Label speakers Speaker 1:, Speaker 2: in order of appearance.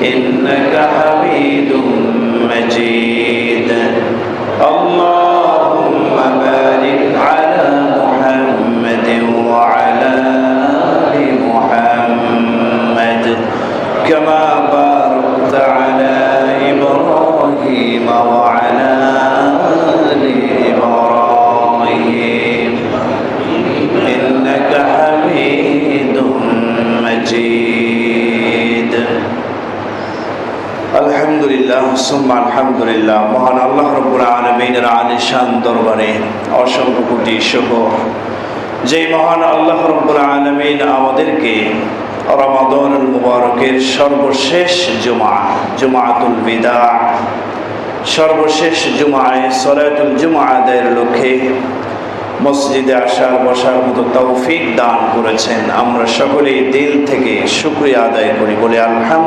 Speaker 1: إنك حميد مجيد اللهم بارك على محمد وعلى آل محمد كما باركت على إبراهيم وعلى آل إبراهيم إنك حميد مجيد আলহামদুলিল্লাহ সুম্মা আলহামদুলিল্লাহ। মহান আল্লাহ রাব্বুল আলামিনের আলিশান দরবারে অসংখ্য কোটি শুকর, যে মহান আল্লাহ রাব্বুল আলামিন আমাদেরকে রমাদানুল মুবারকের সর্বশেষ জুমাতুল বিদা, সর্বশেষ জুমায় সালাতুল জুমা আদায়ের লক্ষ্যে মসজিদে আসার বসার মতো তৌফিক দান করেছেন। আমরা সকলেই দিল থেকে শুকরিয়া আদায় করি, বলে আলহামদুলিল্লাহ।